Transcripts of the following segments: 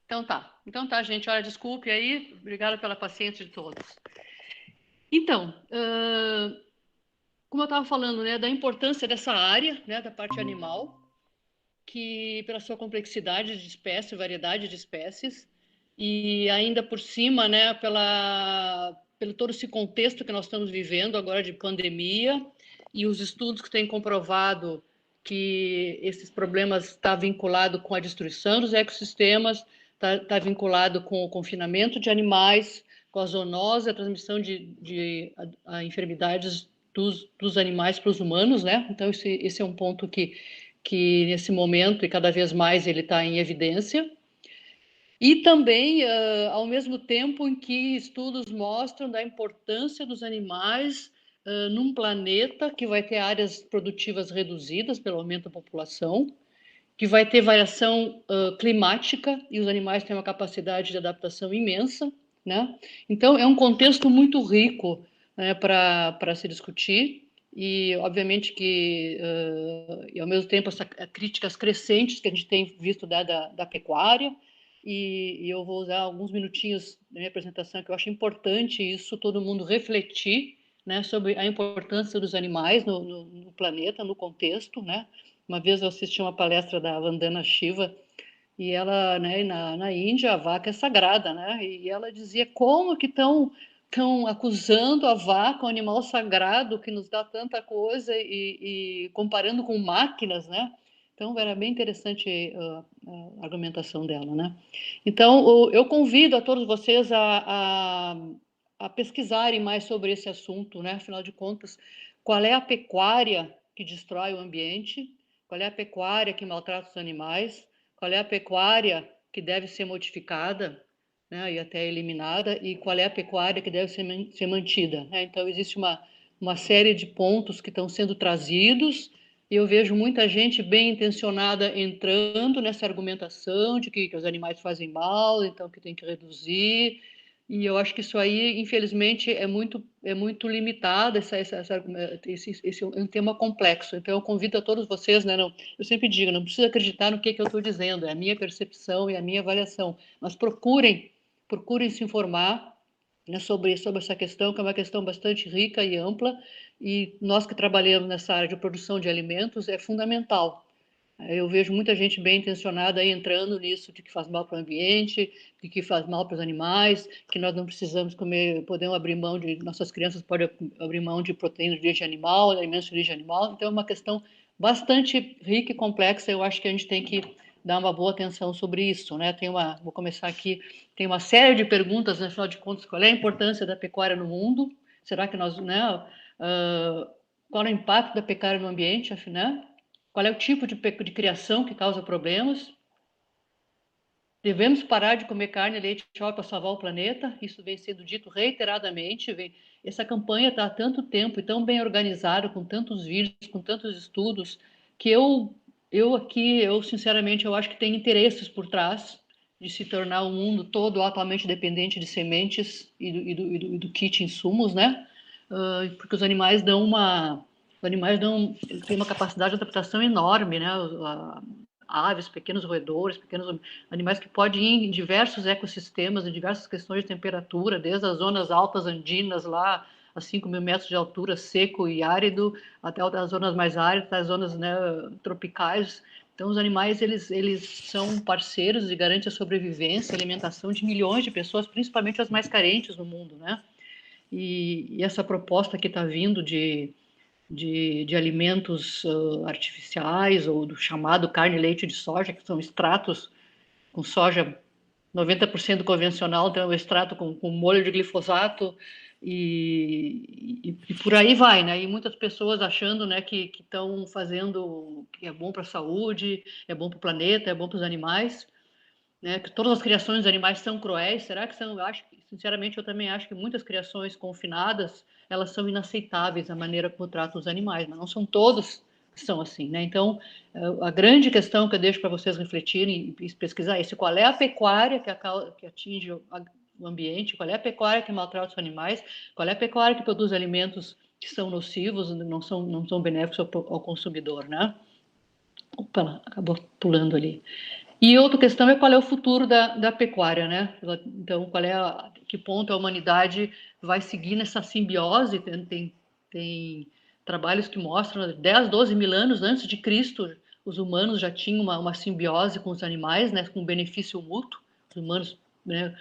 Então tá, gente. Olha, desculpe aí. Obrigada pela paciência de todos. Então, como eu estava falando, né, da importância dessa área, né, da parte animal, que pela sua complexidade de espécie, variedade de espécies, e ainda por cima, né, pelo todo esse contexto que nós estamos vivendo agora de pandemia, e os estudos que têm comprovado que esses problemas estão vinculados com a destruição dos ecossistemas, está vinculado com o confinamento de animais, com a zoonose, a transmissão de enfermidades dos animais para os humanos, né? Então, esse é um ponto que nesse momento, e cada vez mais, ele está em evidência. E também, ao mesmo tempo em que estudos mostram da importância dos animais num planeta que vai ter áreas produtivas reduzidas pelo aumento da população, que vai ter variação climática, e os animais têm uma capacidade de adaptação imensa, né? Então, é um contexto muito rico, né, para se discutir, e obviamente que, e ao mesmo tempo, essas críticas crescentes que a gente tem visto da pecuária, e eu vou usar alguns minutinhos da minha apresentação, que eu acho importante isso, todo mundo refletir, né, sobre a importância dos animais no planeta, no contexto, né? Uma vez eu assisti uma palestra da Vandana Shiva e ela, né, na Índia, a vaca é sagrada, né? E ela dizia como que estão acusando a vaca, um animal sagrado que nos dá tanta coisa e comparando com máquinas, né? Então era bem interessante a argumentação dela, né? Então eu convido a todos vocês a pesquisarem mais sobre esse assunto, né? Afinal de contas, qual é a pecuária que destrói o ambiente? Qual é a pecuária que maltrata os animais? Qual é a pecuária que deve ser modificada, né, e até eliminada? E qual é a pecuária que deve ser mantida, né? Então, existe uma série de pontos que estão sendo trazidos, e eu vejo muita gente bem intencionada entrando nessa argumentação de que os animais fazem mal, então que tem que reduzir. E eu acho que isso aí, infelizmente, é muito limitado, esse é um tema complexo. Então, eu convido a todos vocês, né, não, eu sempre digo, não precisa acreditar no que eu estou dizendo, é a minha percepção e a minha avaliação, mas procurem se informar, né, sobre essa questão, que é uma questão bastante rica e ampla, e nós que trabalhamos nessa área de produção de alimentos, é fundamental. Eu vejo muita gente bem intencionada aí entrando nisso, de que faz mal para o ambiente, de que faz mal para os animais, que nós não precisamos comer, podemos abrir mão de, nossas crianças podem abrir mão de proteínas de origem animal, alimentos de origem animal. Então, é uma questão bastante rica e complexa. Eu acho que a gente tem que dar uma boa atenção sobre isso, né? Vou começar aqui, tem uma série de perguntas, né, afinal de contas, qual é a importância da pecuária no mundo? Será que nós, né, qual é o impacto da pecuária no ambiente, afinal? Qual é o tipo de criação que causa problemas? Devemos parar de comer carne e leite para salvar o planeta? Isso vem sendo dito reiteradamente. Essa campanha está há tanto tempo e tão bem organizada, com tantos vídeos, com tantos estudos, que eu sinceramente, eu acho que tem interesses por trás de se tornar um mundo todo altamente dependente de sementes e do kit insumos, né? Porque têm uma capacidade de adaptação enorme, né? Aves, pequenos roedores, pequenos animais que podem ir em diversos ecossistemas, em diversas questões de temperatura, desde as zonas altas andinas, lá a 5.000 metros de altura, seco e árido, até as zonas mais áridas, as zonas, né, tropicais. Então, os animais, eles são parceiros e garantem a sobrevivência, a alimentação de milhões de pessoas, principalmente as mais carentes no mundo, né? E essa proposta que está vindo de alimentos artificiais, ou do chamado carne e leite de soja, que são extratos com soja 90% convencional, então é um extrato com molho de glifosato, e por aí vai, né? E muitas pessoas achando, né, que estão fazendo, que é bom para a saúde, é bom para o planeta, é bom para os animais, né, que todas as criações dos animais são cruéis. Será que são? Eu acho, sinceramente, eu também acho que muitas criações confinadas, elas são inaceitáveis, a maneira como tratam os animais, mas não são todos que são assim, né? Então, a grande questão que eu deixo para vocês refletirem e pesquisar é esse: qual é a pecuária que atinge o ambiente, qual é a pecuária que maltrata os animais, qual é a pecuária que produz alimentos que são nocivos, não são benéficos ao consumidor, né? Opa, acabou pulando ali. E outra questão é qual é o futuro da pecuária, né? Então, que ponto a humanidade vai seguir nessa simbiose? Tem trabalhos que mostram 10, 12 mil anos antes de Cristo, os humanos já tinham uma simbiose com os animais, né? Com benefício mútuo. Os humanos, né,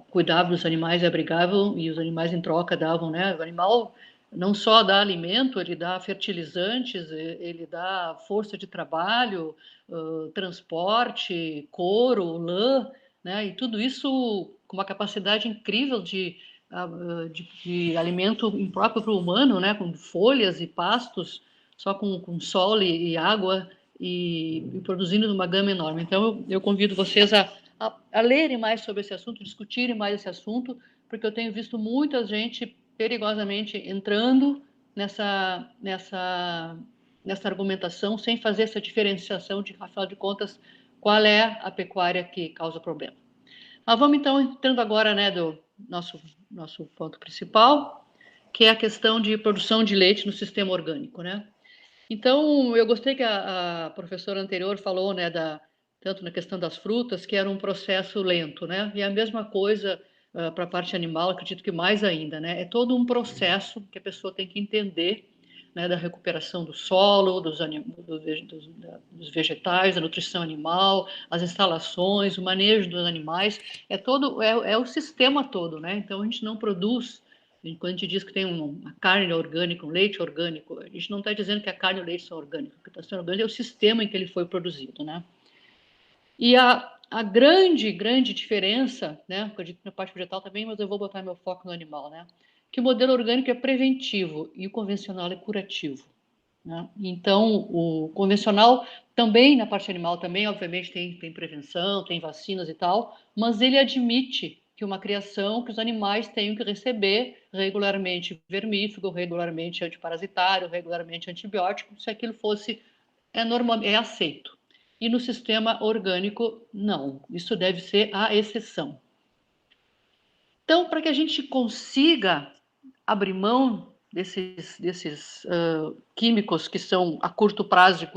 cuidavam dos animais e abrigavam, e os animais em troca davam, né? O animal não só dá alimento, ele dá fertilizantes, ele dá força de trabalho, transporte, couro, lã, né? E tudo isso com uma capacidade incrível de alimento impróprio para o humano, né? Com folhas e pastos, só com sol e água e produzindo uma gama enorme. Então, eu convido vocês a lerem mais sobre esse assunto, discutirem mais esse assunto, porque eu tenho visto muita gente perigosamente entrando nessa argumentação sem fazer essa diferenciação de, afinal de contas, qual é a pecuária que causa problema. Mas vamos então entrando agora, né, do nosso ponto principal, que é a questão de produção de leite no sistema orgânico, né? Então, eu gostei que a professora anterior falou, né, tanto na questão das frutas, que era um processo lento, né? E a mesma coisa para a parte animal, acredito que mais ainda, né? É todo um processo que a pessoa tem que entender, né, da recuperação do solo, dos vegetais, da nutrição animal, as instalações, o manejo dos animais, é o sistema todo, né? Então, a gente não produz. Quando a gente diz que tem uma carne orgânica, um leite orgânico, a gente não está dizendo que a carne e o leite são orgânicos. O que está sendo orgânico é o sistema em que ele foi produzido, né? E a grande diferença, né? Eu digo na parte vegetal também, mas eu vou botar meu foco no animal, né? Que o modelo orgânico é preventivo e o convencional é curativo, né? Então, o convencional também, na parte animal, também, obviamente, tem prevenção, tem vacinas e tal, mas ele admite que uma criação, que os animais tenham que receber regularmente vermífugo, regularmente antiparasitário, regularmente antibiótico, se aquilo fosse normal, é aceito. E no sistema orgânico, não. Isso deve ser a exceção. Então, para que a gente consiga abrir mão desses químicos que são a curto prazo,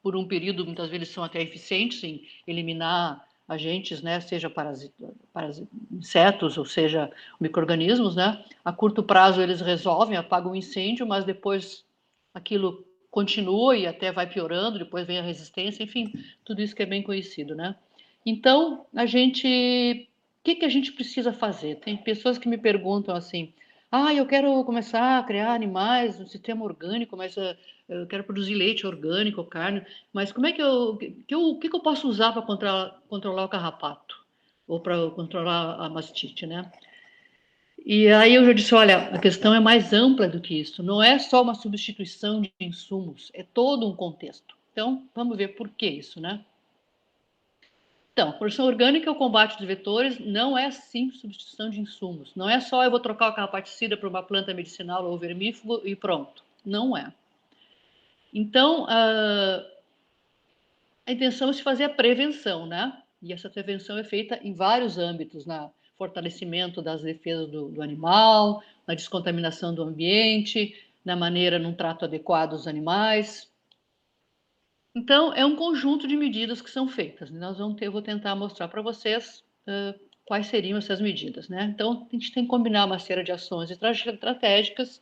por um período, muitas vezes são até eficientes em eliminar agentes, né, seja insetos ou seja micro-organismos, né? A curto prazo eles resolvem, apagam o incêndio, mas depois aquilo continua e até vai piorando, depois vem a resistência, enfim, tudo isso que é bem conhecido, né? Então, o que a gente precisa fazer? Tem pessoas que me perguntam assim, eu quero começar a criar animais no sistema orgânico, mas eu quero produzir leite orgânico, carne, mas como é o que eu posso usar para controlar o carrapato? Ou para controlar a mastite, né? E aí eu já disse, olha, a questão é mais ampla do que isso. Não é só uma substituição de insumos, é todo um contexto. Então, vamos ver por que isso, né? Então, produção orgânica, o combate dos vetores, não é sim substituição de insumos. Não é só eu vou trocar o carrapaticida por uma planta medicinal ou vermífugo e pronto. Não é. Então, a intenção é se fazer a prevenção, né? E essa prevenção é feita em vários âmbitos, na fortalecimento das defesas do animal, na descontaminação do ambiente, na maneira, num trato adequado dos animais. Então, é um conjunto de medidas que são feitas. Eu vou tentar mostrar para vocês quais seriam essas medidas, né? Então, a gente tem que combinar uma série de ações estratégias,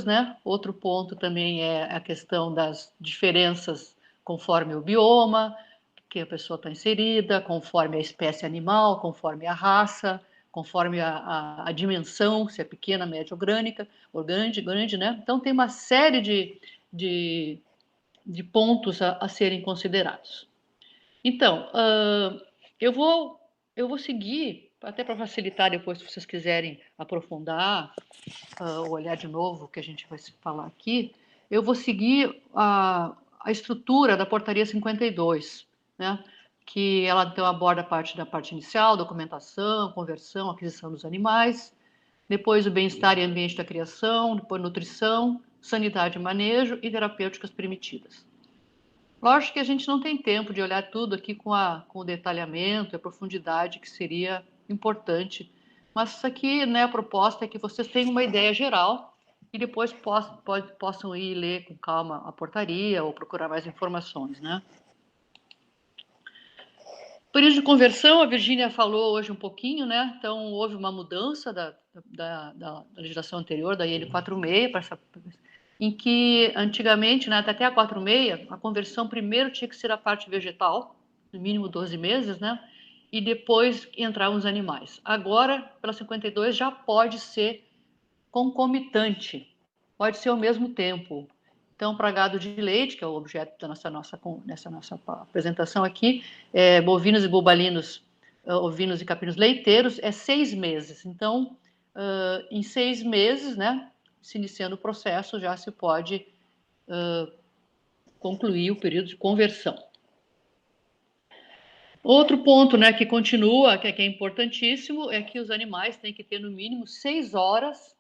né? Outro ponto também é a questão das diferenças conforme o bioma que a pessoa está inserida, conforme a espécie animal, conforme a raça, conforme a dimensão, se é pequena, média ou grande, né? Então, tem uma série de pontos a serem considerados. Então, eu vou seguir, até para facilitar depois, se vocês quiserem aprofundar, olhar de novo o que a gente vai falar aqui, eu vou seguir a estrutura da portaria 52, né? Que ela então aborda da parte inicial, documentação, conversão, aquisição dos animais, depois o bem-estar e ambiente da criação, depois nutrição, sanidade e manejo e terapêuticas primitivas. Lógico que a gente não tem tempo de olhar tudo aqui com o detalhamento e a profundidade que seria importante, mas isso aqui, né, a proposta é que vocês tenham uma ideia geral e depois possam ir ler com calma a portaria ou procurar mais informações, né? Período de conversão, a Virgínia falou hoje um pouquinho, né? Então, houve uma mudança da legislação anterior, da IN 46, para essa, em que, antigamente, né, até a 46, a conversão primeiro tinha que ser a parte vegetal, no mínimo 12 meses, né? E depois entravam os animais. Agora, pela 52, já pode ser concomitante, pode ser ao mesmo tempo. Então, para gado de leite, que é o objeto dessa nossa apresentação aqui, bovinos e bubalinos, ovinos e caprinos leiteiros, é 6 meses. Então, em 6 meses, né, se iniciando o processo, já se pode concluir o período de conversão. Outro ponto, né, que continua, que é importantíssimo, é que os animais têm que ter no mínimo 6 horas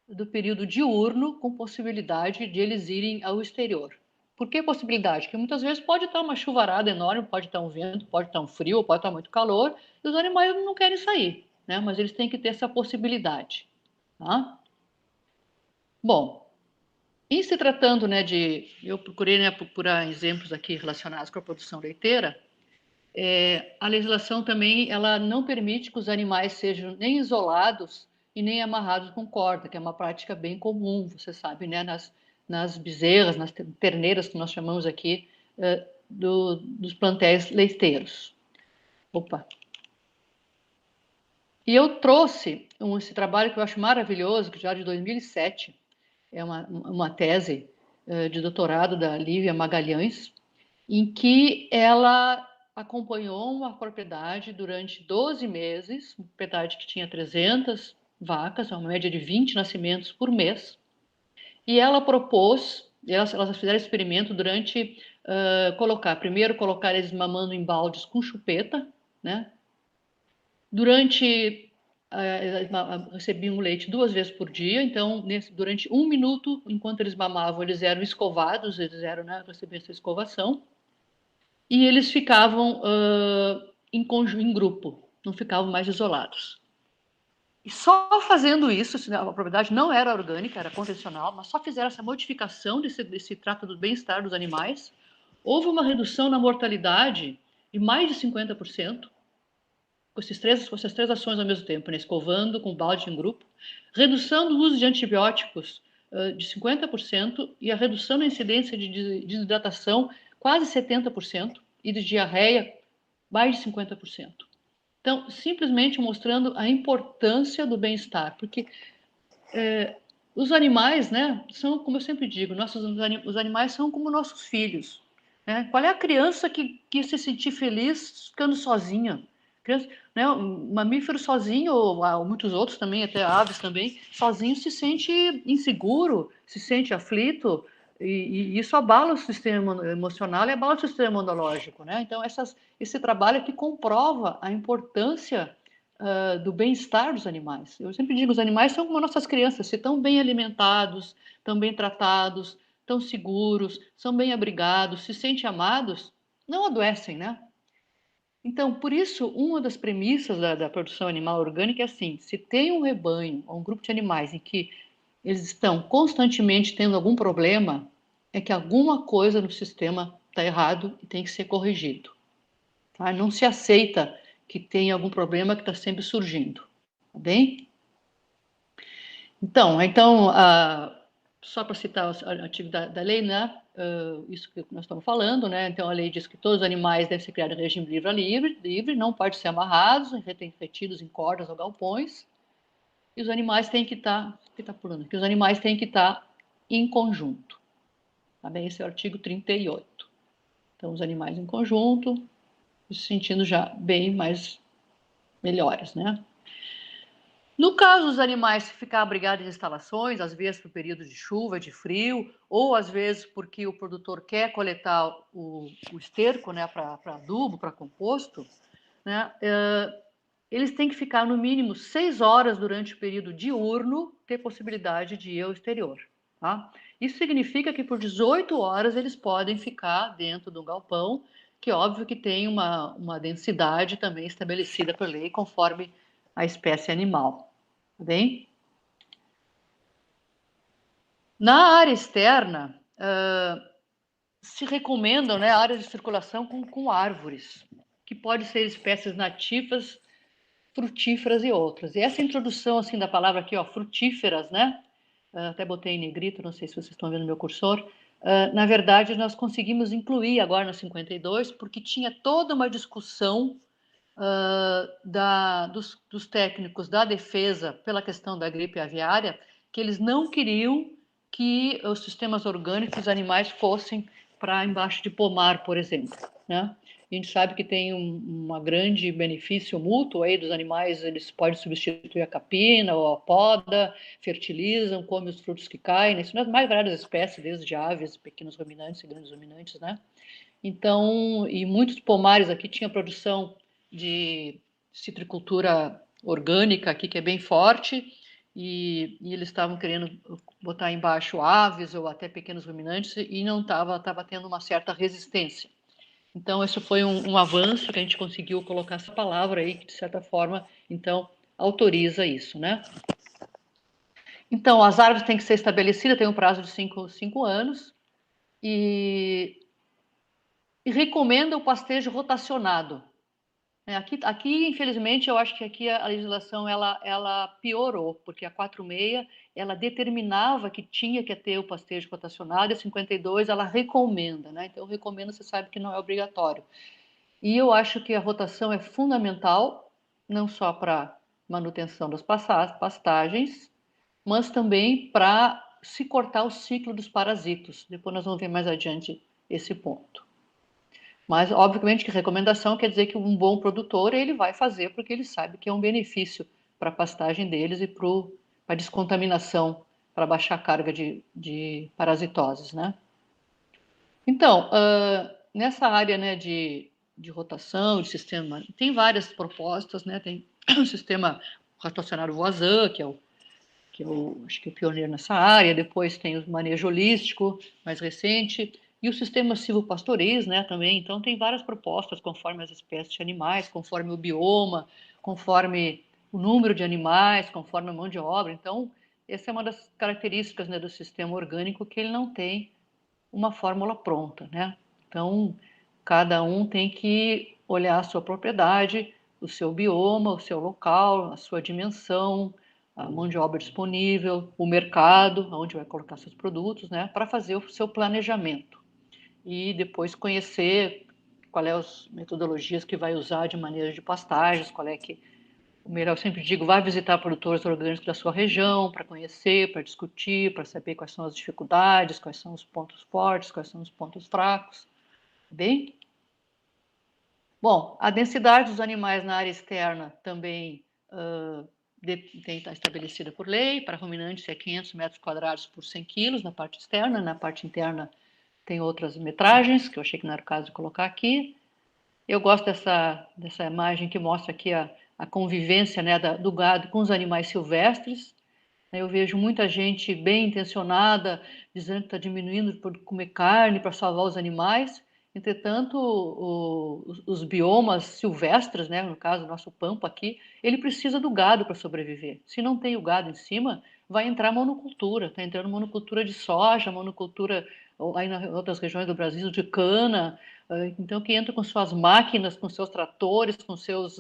do período diurno, com possibilidade de eles irem ao exterior. Por que possibilidade? Porque muitas vezes pode estar uma chuvarada enorme, pode estar um vento, pode estar um frio, pode estar muito calor, e os animais não querem sair, né? Mas eles têm que ter essa possibilidade. Tá? Bom, em se tratando, né, eu procurei, né, procurar exemplos aqui relacionados com a produção leiteira. A legislação também ela não permite que os animais sejam nem isolados e nem amarrados com corda, que é uma prática bem comum, você sabe, né, nas bezerras, nas terneiras que nós chamamos aqui dos plantéis leiteiros. Opa! E eu trouxe esse trabalho que eu acho maravilhoso, que já é de 2007, é uma tese de doutorado da Lívia Magalhães, em que ela acompanhou uma propriedade durante 12 meses, uma propriedade que tinha 300 vacas, uma média de 20 nascimentos por mês, e ela propôs, elas fizeram experimento durante, primeiro colocar eles mamando em baldes com chupeta, né? Durante, recebiam leite 2 vezes por dia, então, durante 1 minuto, enquanto eles mamavam, eles eram escovados, né, recebiam essa escovação, e eles ficavam em grupo, não ficavam mais isolados. E só fazendo isso, a propriedade não era orgânica, era convencional, mas só fizeram essa modificação desse trato do bem-estar dos animais, houve uma redução na mortalidade de mais de 50%, com essas três ações ao mesmo tempo, né? Escovando, com balde em grupo, redução do uso de antibióticos de 50% e a redução na incidência de desidratação quase 70%, e de diarreia, mais de 50%. Então, simplesmente mostrando a importância do bem-estar, porque os animais, né, são, como eu sempre digo, os animais são como nossos filhos. Né? Qual é a criança que se sentir feliz ficando sozinha? Criança, né, um mamífero sozinho, ou muitos outros também, até aves também, sozinho se sente inseguro, se sente aflito, e isso abala o sistema emocional e abala o sistema imunológico, né? Então, esse trabalho aqui comprova a importância do bem-estar dos animais. Eu sempre digo, os animais são como nossas crianças, se estão bem alimentados, estão bem tratados, estão seguros, são bem abrigados, se sentem amados, não adoecem, né? Então, por isso, uma das premissas da produção animal orgânica é assim: se tem um rebanho ou um grupo de animais em que eles estão constantemente tendo algum problema, é que alguma coisa no sistema está errado e tem que ser corrigido. Tá? Não se aceita que tem algum problema que está sempre surgindo, tá bem? Então só para citar o artigo da lei, né? Isso que nós estamos falando, né? Então a lei diz que todos os animais devem ser criados em regime livre, não podem ser amarrados, retidos em cordas ou galpões, e os animais têm que estar, que os animais têm que estar em conjunto, tá bem? Esse é o artigo 38. Então os animais em conjunto, se sentindo já bem mais melhores, né? No caso dos animais ficar abrigados em instalações, às vezes por período de chuva, de frio, ou às vezes porque o produtor quer coletar o esterco, né, para adubo, para composto, né, eles têm que ficar no mínimo 6 horas durante o período diurno, ter possibilidade de ir ao exterior. Tá? Isso significa que por 18 horas eles podem ficar dentro do galpão, que óbvio que tem uma densidade também estabelecida por lei, conforme a espécie animal. Tá bem? Na área externa, se recomendam, né, áreas de circulação com árvores, que pode ser espécies nativas, frutíferas e outras. E essa introdução assim da palavra aqui, ó, frutíferas, né? Até botei em negrito, não sei se vocês estão vendo no meu cursor. Na verdade, nós conseguimos incluir agora no 52, porque tinha toda uma discussão dos técnicos da defesa pela questão da gripe aviária, que eles não queriam que os sistemas orgânicos dos animais fossem para embaixo de pomar, por exemplo, né? A gente sabe que tem uma grande benefício mútuo aí dos animais, eles podem substituir a capina ou a poda, fertilizam, comem os frutos que caem, isso nas mais várias espécies, desde aves, pequenos ruminantes e grandes ruminantes, né? Então, e muitos pomares aqui tinha produção de citricultura orgânica aqui, que é bem forte, e eles estavam querendo botar embaixo aves ou até pequenos ruminantes e não estava tendo uma certa resistência. Então, esse foi um avanço que a gente conseguiu colocar essa palavra aí, que de certa forma, então, autoriza isso, né? Então, as árvores têm que ser estabelecidas, tem um prazo de 5 anos, e recomenda o pastejo rotacionado. Aqui, infelizmente, eu acho que aqui a legislação ela piorou, porque a 46 ela determinava que tinha que ter o pastejo rotacionado, e a 52 ela recomenda, né? Então, recomenda, você sabe que não é obrigatório. E eu acho que a rotação é fundamental, não só para manutenção das pastagens, mas também para se cortar o ciclo dos parasitos. Depois nós vamos ver mais adiante esse ponto. Mas, obviamente, que recomendação quer dizer que um bom produtor ele vai fazer porque ele sabe que é um benefício para a pastagem deles e para a descontaminação, para baixar a carga de parasitoses, né? Então, nessa área, né, de rotação, de sistema, tem várias propostas, né? Tem o sistema rotacionário Voisin, acho que é o pioneiro nessa área, depois tem o manejo holístico, mais recente, e o sistema silvopastoril, né, também. Então, tem várias propostas conforme as espécies de animais, conforme o bioma, conforme o número de animais, conforme a mão de obra. Então, essa é uma das características, né, do sistema orgânico, que ele não tem uma fórmula pronta, né? Então, cada um tem que olhar a sua propriedade, o seu bioma, o seu local, a sua dimensão, a mão de obra disponível, o mercado, onde vai colocar seus produtos, né, para fazer o seu planejamento. E depois conhecer qual é as metodologias que vai usar de maneira de pastagens, qual é que o melhor, eu sempre digo, vai visitar produtores orgânicos da sua região para conhecer, para discutir, para saber quais são as dificuldades, quais são os pontos fortes, quais são os pontos fracos. Bem? Bom, a densidade dos animais na área externa também tem estar estabelecida por lei. Para ruminantes é 500 metros quadrados por 100 quilos na parte externa. Na parte interna tem outras metragens, que eu achei que não era o caso de colocar aqui. Eu gosto dessa imagem que mostra aqui a convivência, né, do gado com os animais silvestres. Eu vejo muita gente bem intencionada dizendo que está diminuindo por comer carne para salvar os animais. Entretanto, os biomas silvestres, né, no caso, o nosso pampa aqui, ele precisa do gado para sobreviver. Se não tem o gado em cima, vai entrar monocultura. Está entrando monocultura de soja, monocultura aí nas outras regiões do Brasil de cana. Então, que entra com suas máquinas, com seus tratores, com seus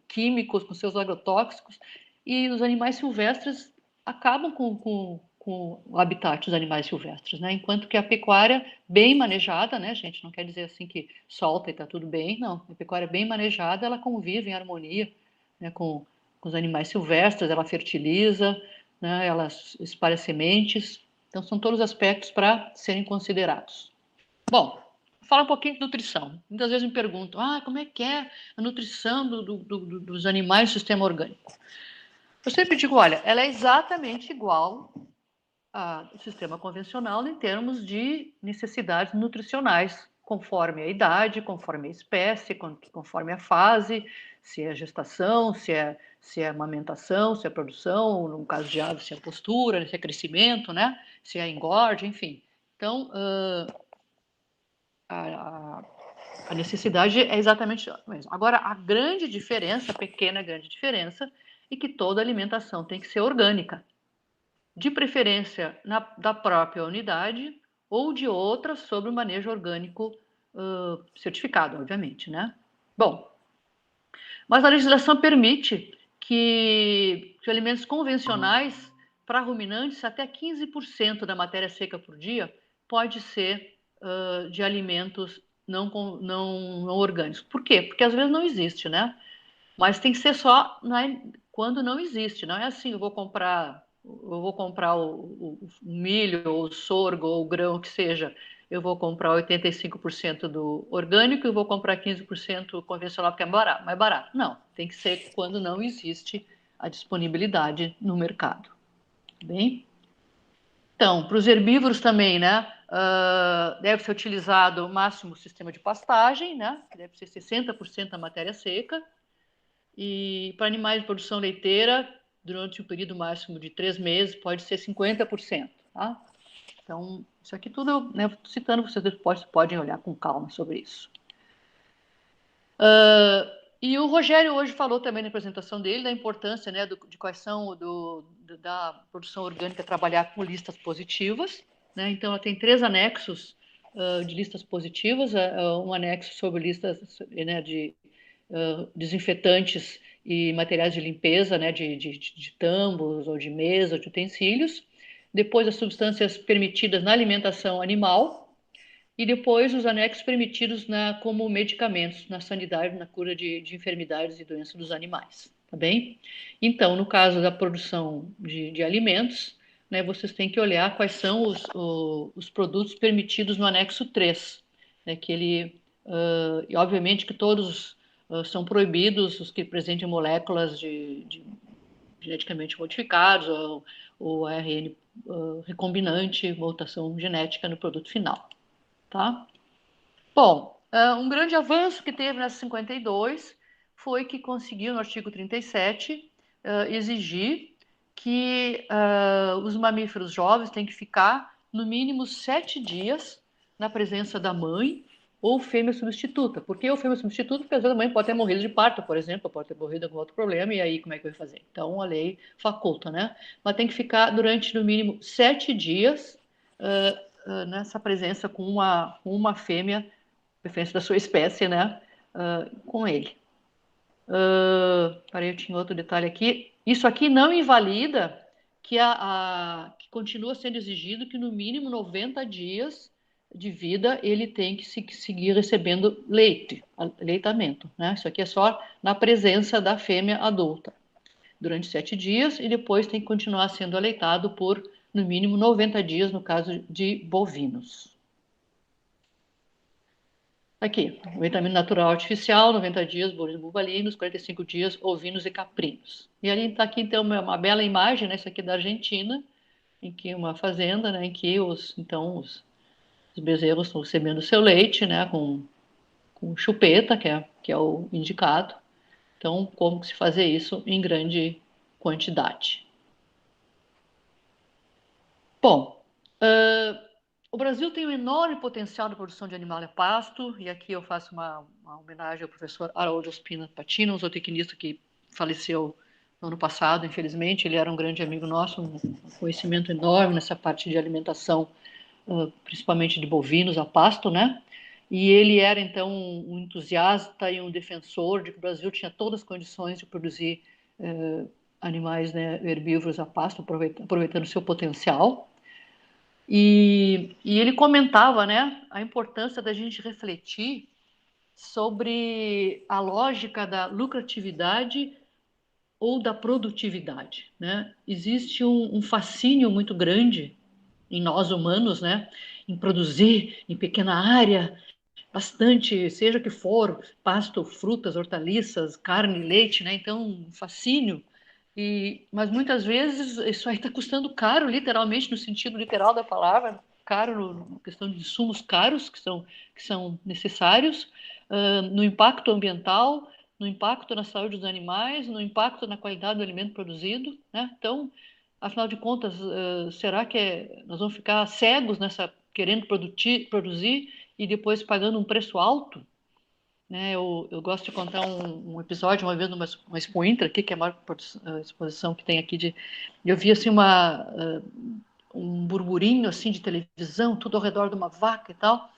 químicos, com seus agrotóxicos, e os animais silvestres acabam com o habitat dos animais silvestres, né? Enquanto que a pecuária bem manejada, né, gente, não quer dizer assim que solta e está tudo bem, não. A pecuária bem manejada, ela convive em harmonia, né, com os animais silvestres, ela fertiliza, né, ela espalha sementes. Então, são todos aspectos para serem considerados. Bom, fala um pouquinho de nutrição. Muitas vezes me perguntam, como é que é a nutrição dos animais do sistema orgânico? Eu sempre digo, olha, ela é exatamente igual ao sistema convencional em termos de necessidades nutricionais, conforme a idade, conforme a espécie, conforme a fase, se é gestação, se é amamentação, se é produção, no caso de aves, se é postura, se é crescimento, né? Se é engorde, enfim. Então, a necessidade é exatamente a mesma. Agora, a grande diferença, a pequena grande diferença, é que toda alimentação tem que ser orgânica, de preferência da própria unidade ou de outra sob o manejo orgânico certificado, obviamente, né? Bom, mas a legislação permite que alimentos convencionais para ruminantes, até 15% da matéria seca por dia pode ser de alimentos não orgânicos. Por quê? Porque às vezes não existe, né? Mas tem que ser só quando não existe. Não é assim, eu vou comprar o milho, ou o sorgo, ou o grão que seja. Eu vou comprar 85% do orgânico e vou comprar 15% convencional porque é barato, mais barato. Não, tem que ser quando não existe a disponibilidade no mercado. Tá bem? Então, para os herbívoros também, né? Deve ser utilizado o máximo sistema de pastagem, né? Que deve ser 60% da matéria seca. E para animais de produção leiteira, durante o período máximo de 3 meses, pode ser 50%. Tá? Então, isso aqui tudo, né, citando, vocês podem olhar com calma sobre isso. E o Rogério hoje falou também na apresentação dele da importância, né, de quais são da produção orgânica trabalhar com listas positivas. Né? Então, ela tem 3 anexos de listas positivas, um anexo sobre listas, né, de desinfetantes e materiais de limpeza, né, de tambos ou de mesa, de utensílios. Depois, as substâncias permitidas na alimentação animal. E depois, os anexos permitidos como medicamentos na sanidade, na cura de enfermidades e doenças dos animais. Tá bem? Então, no caso da produção de alimentos, né, vocês têm que olhar quais são os produtos permitidos no anexo 3, né, que ele, e obviamente que todos são proibidos os que apresentem moléculas de geneticamente modificados, ou ARN recombinante, mutação genética no produto final. Tá? Bom, um grande avanço que teve nessa 52 foi que conseguiu, no artigo 37, exigir que os mamíferos jovens têm que ficar no mínimo 7 dias na presença da mãe ou fêmea substituta. Por que o fêmea substituta? Porque às vezes a mãe pode ter morrido de parto, por exemplo, pode ter morrido de algum outro problema, e aí como é que vai fazer? Então a lei faculta, né? Mas tem que ficar durante no mínimo 7 dias nessa presença com uma fêmea, preferência da sua espécie, né? Com ele. Parei, eu tinha outro detalhe aqui. Isso aqui não invalida que continua sendo exigido que no mínimo 90 dias de vida ele tem que seguir recebendo leitamento, né? Isso aqui é só na presença da fêmea adulta, durante 7 dias, e depois tem que continuar sendo aleitado por, no mínimo, 90 dias, no caso de bovinos. Aqui, vitamina natural artificial, 90 dias, bovinos bubalinos, 45 dias, ovinos e caprinos. E ali está aqui, então, uma bela imagem, né? Isso aqui é da Argentina, em que uma fazenda, né? Em que os bezerros estão recebendo seu leite, né? Com chupeta, que é o indicado. Então, como se fazer isso em grande quantidade? Bom, o Brasil tem um enorme potencial de produção de animal a pasto, e aqui eu faço uma homenagem ao professor Haroldo Ospina Patino, um zootecnista que faleceu no ano passado, infelizmente. Ele era um grande amigo nosso, um conhecimento enorme nessa parte de alimentação, principalmente de bovinos a pasto, né? E ele era, então, um entusiasta e um defensor de que o Brasil tinha todas as condições de produzir animais, né, herbívoros a pasto, aproveitando o seu potencial. E ele comentava, né, a importância da gente refletir sobre a lógica da lucratividade ou da produtividade, né? Existe um fascínio muito grande em nós humanos, né, em produzir em pequena área bastante, seja que for, pasto, frutas, hortaliças, carne, leite, né? Então, um fascínio. Mas muitas vezes isso aí está custando caro, literalmente, no sentido literal da palavra, caro na questão de insumos caros que são necessários, no impacto ambiental, no impacto na saúde dos animais, no impacto na qualidade do alimento produzido, né? Então, afinal de contas, será que nós vamos ficar cegos nessa querendo produzir e depois pagando um preço alto? Né? Eu gosto de contar um episódio, uma vez numa Expo Intra, aqui, que é a maior exposição que tem aqui, eu vi assim, um burburinho assim, de televisão, tudo ao redor de uma vaca e tal,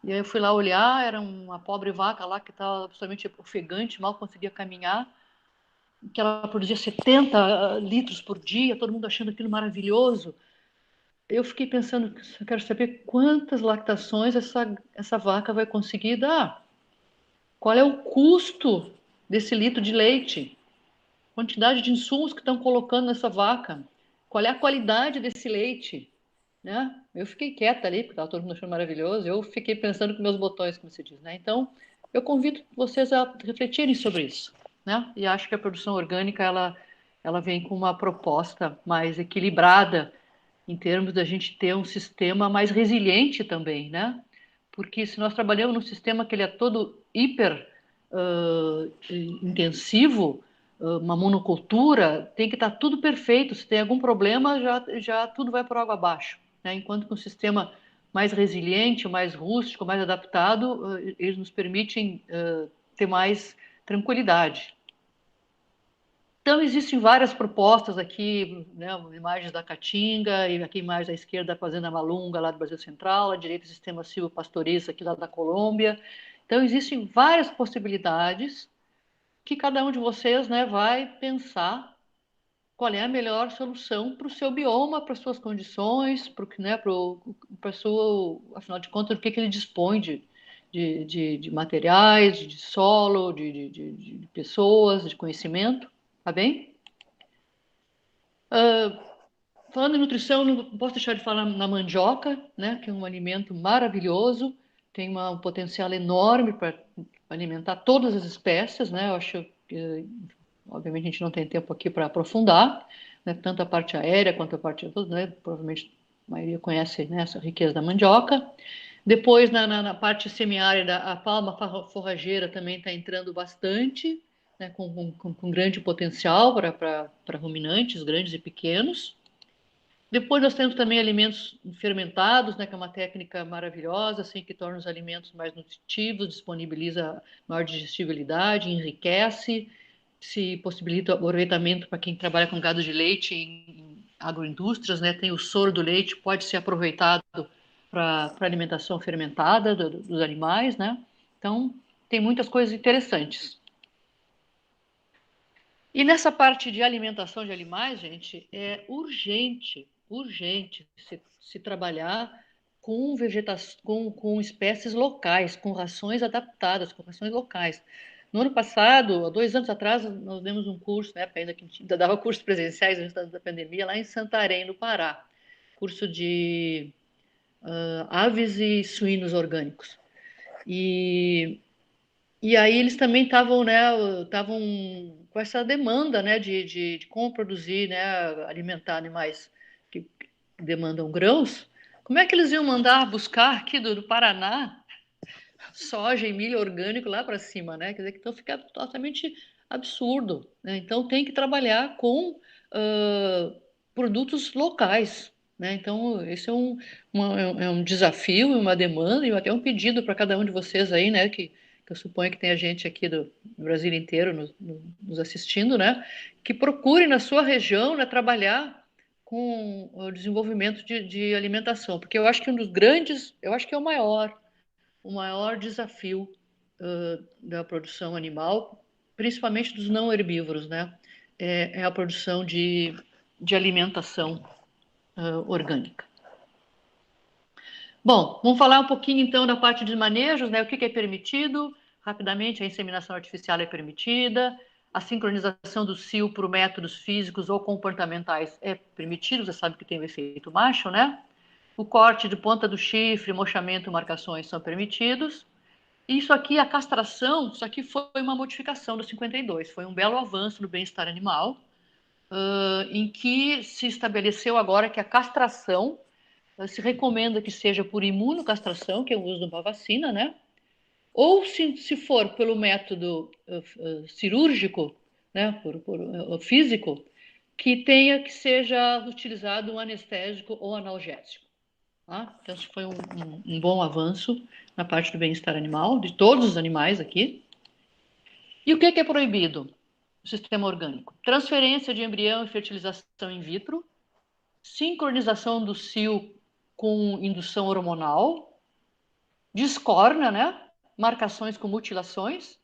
E aí eu fui lá olhar, era uma pobre vaca lá que estava absolutamente ofegante, mal conseguia caminhar, que ela produzia 70 litros por dia, todo mundo achando aquilo maravilhoso. Eu fiquei pensando, eu quero saber quantas lactações essa vaca vai conseguir dar. Qual é o custo desse litro de leite? Quantidade de insumos que estão colocando nessa vaca? Qual é a qualidade desse leite? Né? Eu fiquei quieta ali, porque estava todo mundo achando maravilhoso. Eu fiquei pensando com meus botões, como se diz. Né? Então, eu convido vocês a refletirem sobre isso. Né? E acho que a produção orgânica ela vem com uma proposta mais equilibrada em termos da gente ter um sistema mais resiliente também, né? Porque se nós trabalhamos num sistema que ele é todo hiper intensivo, uma monocultura, tem que estar tudo perfeito. Se tem algum problema, já tudo vai por água abaixo. Né? Enquanto que um sistema mais resiliente, mais rústico, mais adaptado, eles nos permitem ter mais tranquilidade. Então, existem várias propostas aqui, né, imagens da Caatinga, e aqui mais à esquerda a Fazenda Malunga, lá do Brasil Central, à direita o sistema silvopastorista, aqui lá da Colômbia. Então, existem várias possibilidades que cada um de vocês, né, vai pensar qual é a melhor solução para o seu bioma, para as suas condições, né, para a sua, afinal de contas, do que ele dispõe de materiais, de solo, de pessoas, de conhecimento, tá bem? Falando em nutrição, não posso deixar de falar na mandioca, né, que é um alimento maravilhoso, tem um potencial enorme para alimentar todas as espécies, né? Eu acho que, obviamente, a gente não tem tempo aqui para aprofundar, né, tanto a parte aérea quanto a parte, né, provavelmente a maioria conhece, né, essa riqueza da mandioca. Depois, na parte semiárida, a palma forrageira também está entrando bastante, né, com grande potencial para ruminantes grandes e pequenos. Depois nós temos também alimentos fermentados, né, que é uma técnica maravilhosa, assim, que torna os alimentos mais nutritivos, disponibiliza maior digestibilidade, enriquece, se possibilita o aproveitamento para quem trabalha com gado de leite em agroindústrias, né, tem o soro do leite, pode ser aproveitado para alimentação fermentada dos animais, né? Então, tem muitas coisas interessantes. E nessa parte de alimentação de animais, gente, é urgente se trabalhar com vegetação, com espécies locais, com rações adaptadas, com rações locais. No ano passado, há 2 anos atrás, nós demos um curso, né, ainda que a gente ainda dava cursos presenciais antes da pandemia, lá em Santarém, no Pará, curso de aves e suínos orgânicos. E e aí eles também estavam, né, estavam com essa demanda, né, de como produzir, né, alimentar animais que demandam grãos. Como é que eles iam mandar buscar aqui do Paraná soja e milho orgânico lá para cima, né? Quer dizer, que então fica totalmente absurdo, né? Então tem que trabalhar com produtos locais, né? Então esse é um desafio, uma demanda e até um pedido para cada um de vocês aí, né? Que eu suponho que tem a gente aqui do Brasil inteiro nos assistindo, né? Que procure na sua região, né, trabalhar com o desenvolvimento de alimentação, porque eu acho que um dos grandes, eu acho que é o maior desafio da produção animal, principalmente dos não herbívoros, né? É a produção de alimentação orgânica. Bom, vamos falar um pouquinho então da parte de manejos, né? O que é permitido? Rapidamente, a inseminação artificial é permitida, a sincronização do cio por métodos físicos ou comportamentais é permitido, você sabe que tem o efeito macho, né? O corte de ponta do chifre, mochamento e marcações são permitidos. Isso aqui, a castração, isso aqui foi uma modificação do 52, foi um belo avanço no bem-estar animal, em que se estabeleceu agora que a castração se recomenda que seja por imunocastração, que é o uso de uma vacina, né? Ou se for pelo método cirúrgico, né, físico, que tenha que seja utilizado um anestésico ou analgésico. Tá? Então, isso foi um bom avanço na parte do bem-estar animal, de todos os animais aqui. E o que é proibido no sistema orgânico? Transferência de embrião e fertilização in vitro, sincronização do cio com indução hormonal, discórnia, né? Marcações com mutilações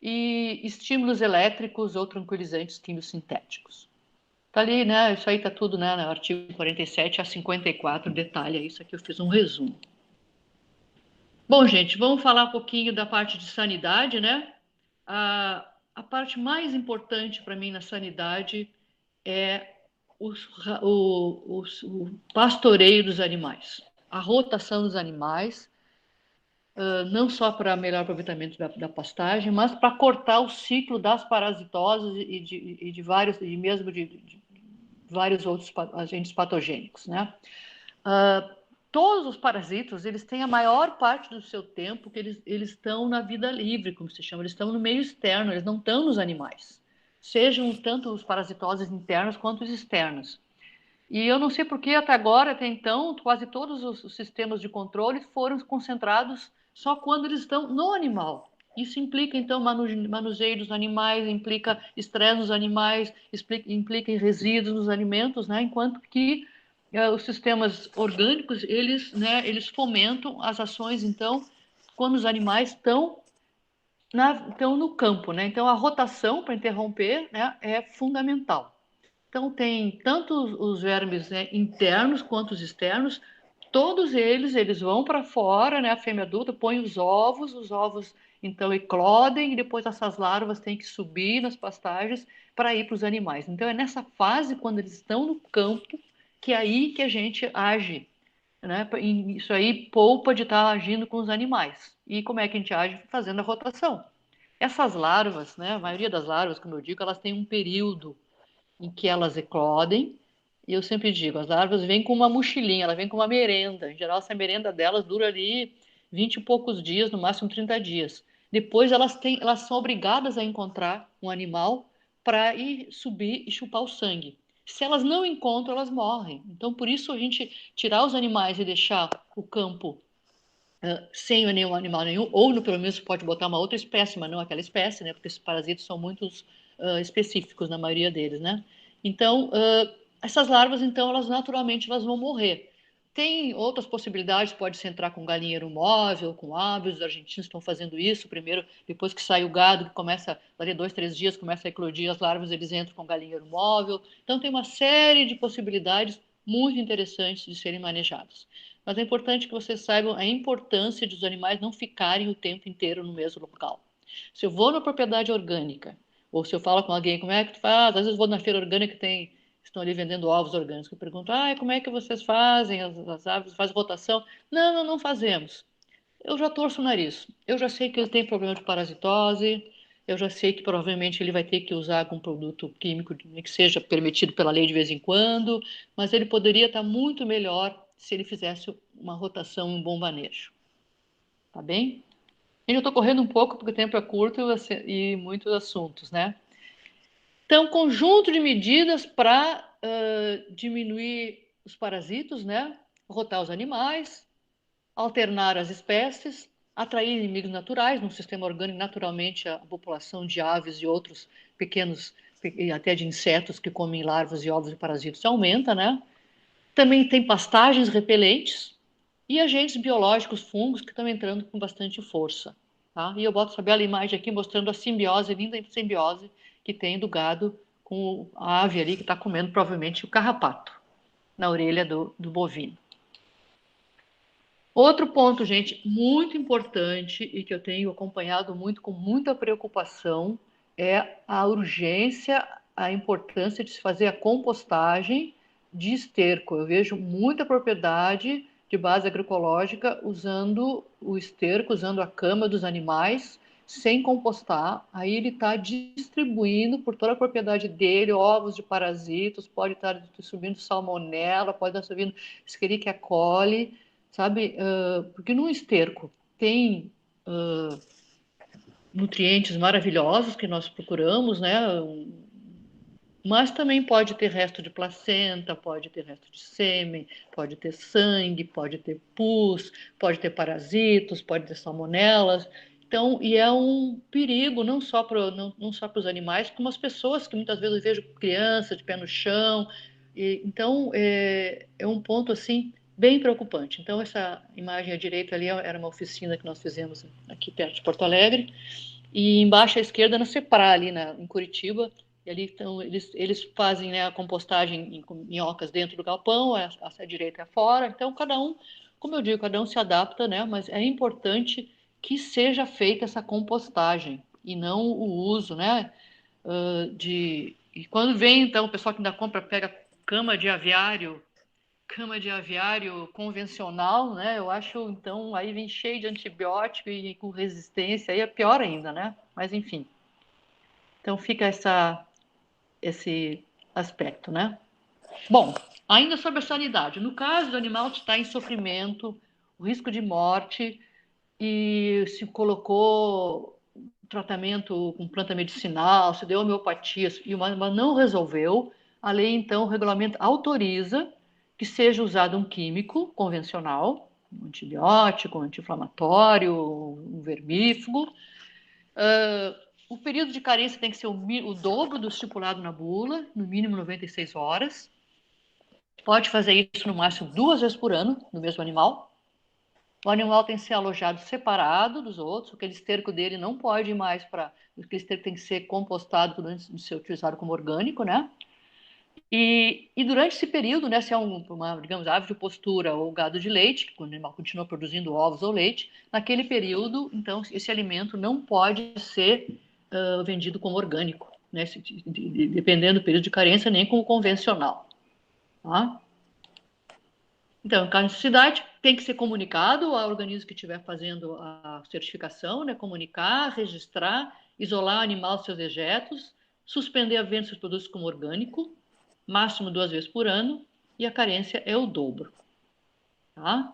e estímulos elétricos ou tranquilizantes quimiosintéticos. Tá ali, né? Isso aí tá tudo, né, no artigo 47 a 54, detalha isso aqui, eu fiz um resumo. Bom, gente, vamos falar um pouquinho da parte de sanidade, né? A parte mais importante para mim na sanidade é o pastoreio dos animais, a rotação dos animais, não só para melhor aproveitamento da pastagem, mas para cortar o ciclo das parasitoses e de vários, e mesmo de vários outros agentes patogênicos, né? Uh, Todos os parasitas, eles têm a maior parte do seu tempo que eles estão na vida livre, como se chama, eles estão no meio externo, eles não estão nos animais. Sejam tanto os parasitoses internos quanto os externos. E eu não sei por que até agora, até então, quase todos os sistemas de controle foram concentrados só quando eles estão no animal. Isso implica, então, manuseio dos animais, implica estresse nos animais, implica em resíduos nos alimentos, né? Enquanto que os sistemas orgânicos, eles fomentam as ações, então, quando os animais estão no campo, né? Então, a rotação, para interromper, né, é fundamental. Então, tem tanto os vermes, né, internos quanto os externos, todos eles vão para fora, né, a fêmea adulta põe os ovos então eclodem e depois essas larvas têm que subir nas pastagens para ir para os animais. Então, é nessa fase, quando eles estão no campo, que é aí que a gente age, né? Isso aí poupa de estar agindo com os animais. E como é que a gente age? Fazendo a rotação. Essas larvas, né, a maioria das larvas, como eu digo, elas têm um período em que elas eclodem. E eu sempre digo, as larvas vêm com uma mochilinha, ela vem com uma merenda. Em geral, essa merenda delas dura ali 20 e poucos dias, no máximo 30 dias. Depois elas são obrigadas a encontrar um animal para ir subir e chupar o sangue. Se elas não encontram, elas morrem. Então, por isso, a gente tirar os animais e deixar o campo sem nenhum animal nenhum, ou pelo menos pode botar uma outra espécie, mas não aquela espécie, né? Porque esses parasitas são muito específicos na maioria deles, né? Então, essas larvas, então, elas naturalmente elas vão morrer. Tem outras possibilidades, pode-se entrar com galinheiro móvel, com aves, os argentinos estão fazendo isso. Primeiro, depois que sai o gado, que começa, dali 2, 3 dias, começa a eclodir as larvas, eles entram com galinheiro móvel. Então, tem uma série de possibilidades muito interessantes de serem manejadas. Mas é importante que vocês saibam a importância dos animais não ficarem o tempo inteiro no mesmo local. Se eu vou na propriedade orgânica, ou se eu falo com alguém, como é que tu faz? Às vezes eu vou na feira orgânica estão ali vendendo ovos orgânicos. Eu pergunto, como é que vocês fazem? As aves fazem rotação? Não, não fazemos. Eu já torço o nariz. Eu já sei que ele tem problema de parasitose, eu já sei que provavelmente ele vai ter que usar algum produto químico que seja permitido pela lei de vez em quando, mas ele poderia estar muito melhor se ele fizesse uma rotação e um bom manejo. Tá bem? Eu estou correndo um pouco porque o tempo é curto e muitos assuntos, né? Então, conjunto de medidas para diminuir os parasitos, né? Rotar os animais, alternar as espécies, atrair inimigos naturais. No sistema orgânico, naturalmente, a população de aves e outros pequenos, e até de insetos que comem larvas e ovos de parasitas aumenta, né? Também tem pastagens repelentes e agentes biológicos, fungos, que estão entrando com bastante força. Tá? E eu boto essa bela imagem aqui mostrando a simbiose, a linda simbiose que tem do gado com a ave ali que está comendo provavelmente o carrapato na orelha do bovino. Outro ponto, gente, muito importante e que eu tenho acompanhado muito com muita preocupação é a urgência, a importância de se fazer a compostagem de esterco. Eu vejo muita propriedade de base agroecológica usando o esterco, usando a cama dos animais, sem compostar. Aí ele está distribuindo por toda a propriedade dele ovos de parasitos, pode estar subindo salmonela, pode estar subindo Escherichia coli, sabe? Porque no esterco tem nutrientes maravilhosos que nós procuramos, né? Mas também pode ter resto de placenta, pode ter resto de sêmen, pode ter sangue, pode ter pus, pode ter parasitos, pode ter salmonelas. Então, e é um perigo não só para os animais, como as pessoas, que muitas vezes eu vejo criança de pé no chão. Então, é um ponto assim bem preocupante. Então, essa imagem à direita ali era uma oficina que nós fizemos aqui perto de Porto Alegre, e embaixo à esquerda na Cepra, ali em Curitiba, e ali então, eles fazem, né, a compostagem em minhocas dentro do galpão, a direita é fora, então cada um, como eu digo, cada um se adapta, né, mas é importante que seja feita essa compostagem, e não o uso, né, E quando vem, então, o pessoal que ainda compra, pega cama de aviário convencional, né? Eu acho, então, aí vem cheio de antibiótico e com resistência, aí é pior ainda, né? Mas, enfim. Então, fica esse aspecto, né? Bom, ainda sobre a sanidade. No caso do animal estar em sofrimento, o risco de morte, e se colocou tratamento com planta medicinal, se deu homeopatia, mas não resolveu, a lei, então, o regulamento autoriza que seja usado um químico convencional, um antibiótico, um anti-inflamatório, um vermífugo. O período de carência tem que ser o dobro do estipulado na bula, no mínimo 96 horas. Pode fazer isso no máximo 2 vezes por ano, no mesmo animal. O animal tem que ser alojado separado dos outros, aquele esterco dele não pode ir mais para. Aquele esterco tem que ser compostado antes de ser utilizado como orgânico, né? E durante esse período, né, se é uma, digamos, ave de postura ou gado de leite, que o animal continua produzindo ovos ou leite, naquele período, então, esse alimento não pode ser vendido como orgânico, né? Dependendo do período de carência, nem como convencional. Tá? Então, em caso de necessidade, tem que ser comunicado ao organismo que estiver fazendo a certificação, né? Comunicar, registrar, isolar o animal dos seus dejetos, suspender a venda dos produtos como orgânico, máximo 2 vezes por ano, e a carência é o dobro. Tá?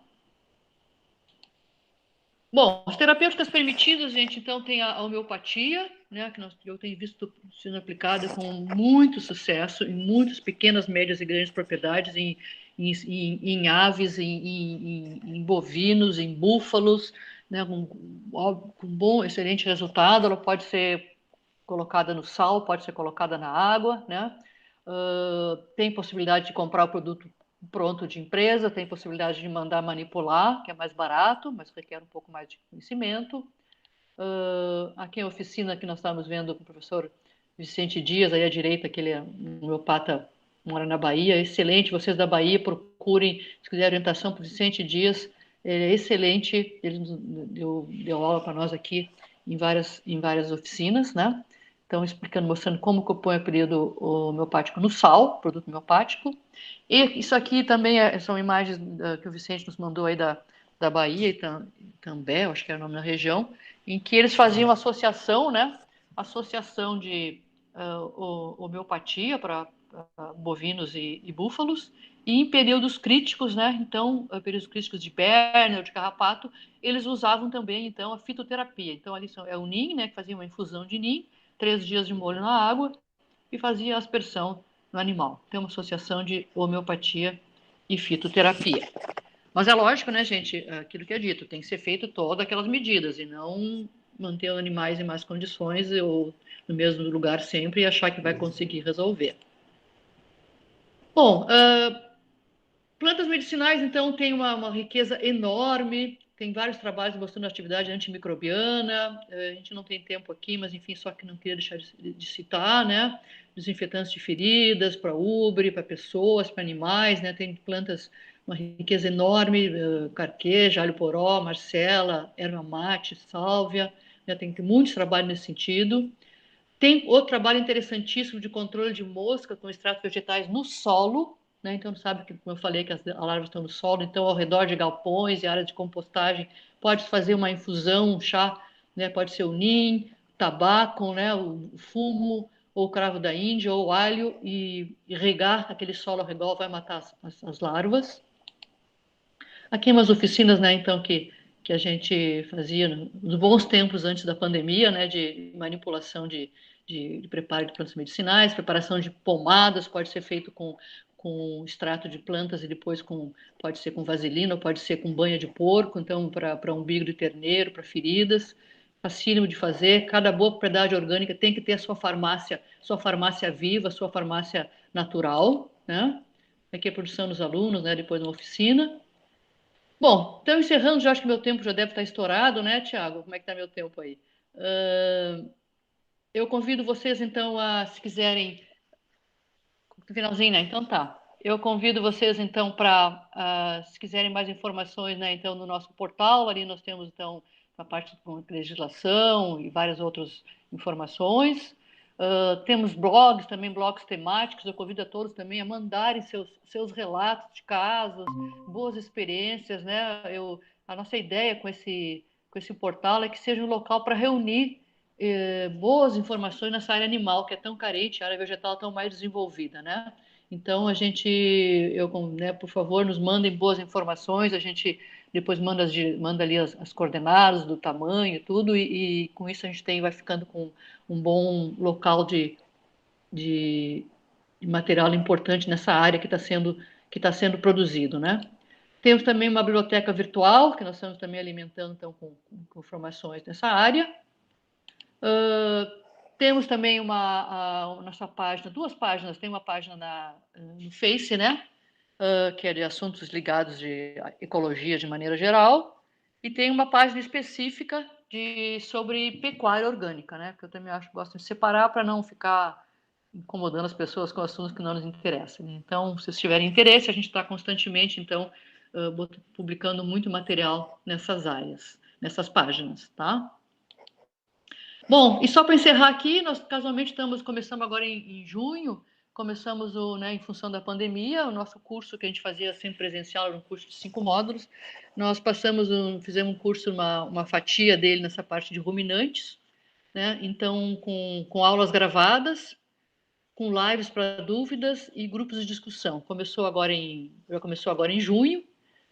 Bom, as terapêuticas permitidas, gente, então tem a homeopatia, né, que eu tenho visto sendo aplicada com muito sucesso em muitas pequenas, médias e grandes propriedades, em aves, em bovinos, em búfalos, né, com bom, excelente resultado. Ela pode ser colocada no sal, pode ser colocada na água, né? Tem possibilidade de comprar o produto pronto de empresa, tem possibilidade de mandar manipular, que é mais barato, mas requer um pouco mais de conhecimento. Aqui a oficina que nós estamos vendo com o professor Vicente Dias, aí à direita, que ele é um homeopata, mora na Bahia, excelente. Vocês da Bahia procurem, se quiser orientação para o Vicente Dias, ele é excelente, ele deu aula para nós aqui em várias oficinas, né? Então, explicando, mostrando como que eu ponho o período homeopático no sal, produto homeopático. E isso aqui também são imagens que o Vicente nos mandou aí da Bahia, Itambé, acho que é o nome da região, em que eles faziam associação, né? Associação de homeopatia para bovinos e búfalos, e em períodos críticos, né? Então, períodos críticos de Berner, de carrapato, eles usavam também, então, a fitoterapia. Então, ali é o NIM, né? Que fazia uma infusão de NIM, 3 dias de molho na água, e fazia a aspersão no animal. Tem uma associação de homeopatia e fitoterapia. Mas é lógico, né, gente, aquilo que é dito, tem que ser feito todas aquelas medidas e não manter os animais em más condições ou no mesmo lugar sempre e achar que vai conseguir resolver. Bom, plantas medicinais, então, tem uma riqueza enorme, tem vários trabalhos mostrando a atividade antimicrobiana, a gente não tem tempo aqui, mas enfim, só que não queria deixar de citar, né? Desinfetantes de feridas, para ubre, para pessoas, para animais, né? Tem plantas, uma riqueza enorme, carqueja, alho poró, marcela, erva mate, sálvia, né? Tem muitos trabalhos nesse sentido. Tem outro trabalho interessantíssimo de controle de mosca com extratos vegetais no solo, né? Então, sabe que, como eu falei, que as larvas estão no solo, então, ao redor de galpões e áreas de compostagem, pode fazer uma infusão, um chá, né? Pode ser o nim, tabaco, né? O fumo, ou o cravo da Índia, ou o alho, e regar aquele solo ao redor vai matar as larvas. Aqui umas oficinas, né, então, que a gente fazia nos bons tempos antes da pandemia, né, de manipulação de preparo de plantas medicinais, preparação de pomadas, pode ser feito com extrato de plantas e depois pode ser com vaselina, ou pode ser com banha de porco, então, para umbigo de terneiro, para feridas. Facílimo de fazer. Cada boa propriedade orgânica tem que ter a sua farmácia viva, sua farmácia natural, né? Aqui a produção dos alunos, né, depois de uma oficina. Bom, então encerrando, já acho que meu tempo já deve estar estourado, né, Tiago? Como é que está meu tempo aí? Eu convido vocês, então, se quiserem. Finalzinho, né? Então tá. Eu convido vocês, então, para, se quiserem mais informações, né, então, no nosso portal, ali nós temos, então, a parte de legislação e várias outras informações. Temos blogs, também blogs temáticos. Eu convido a todos também a mandarem seus relatos de casos, boas experiências, né? A nossa ideia com esse portal é que seja um local para reunir boas informações nessa área animal, que é tão carente, a área vegetal tão mais desenvolvida, né? Então, né, por favor, nos mandem boas informações, a gente depois manda ali as coordenadas do tamanho e tudo, e com isso a gente vai ficando com um bom local de, de material importante nessa área que tá sendo produzido, né? Temos também uma biblioteca virtual, que nós estamos também alimentando então, com informações nessa área. Temos também a nossa página, duas páginas. Tem uma página no Face, né? Que é de assuntos ligados de ecologia de maneira geral. E tem uma página específica sobre pecuária orgânica, né? Que eu também gosto de separar para não ficar incomodando as pessoas com assuntos que não nos interessam. Então, se vocês tiverem interesse, a gente está constantemente, então, publicando muito material nessas áreas, nessas páginas, tá? Bom, e só para encerrar aqui, nós casualmente começamos agora em junho, começamos né, em função da pandemia, o nosso curso que a gente fazia sempre presencial era um curso de 5 módulos. Nós fizemos um curso, uma fatia dele nessa parte de ruminantes, né? Então, com aulas gravadas, com lives para dúvidas e grupos de discussão. Já começou agora em junho,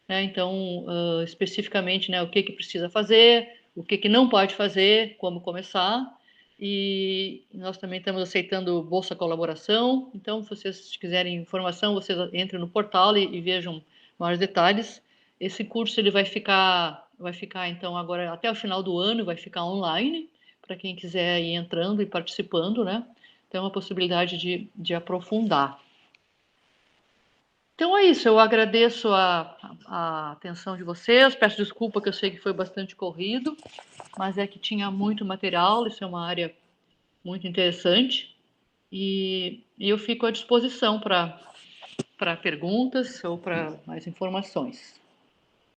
né? Então, especificamente, né, o que precisa fazer, o que não pode fazer, como começar. E nós também estamos aceitando bolsa colaboração. Então, se vocês quiserem informação, vocês entrem no portal e vejam maiores detalhes. Esse curso ele vai ficar então agora até o final do ano, vai ficar online para quem quiser ir entrando e participando, né? Então, é uma possibilidade de aprofundar. Então é isso, eu agradeço a atenção de vocês, peço desculpa que eu sei que foi bastante corrido, mas é que tinha muito material, isso é uma área muito interessante, e eu fico à disposição para perguntas ou para mais informações.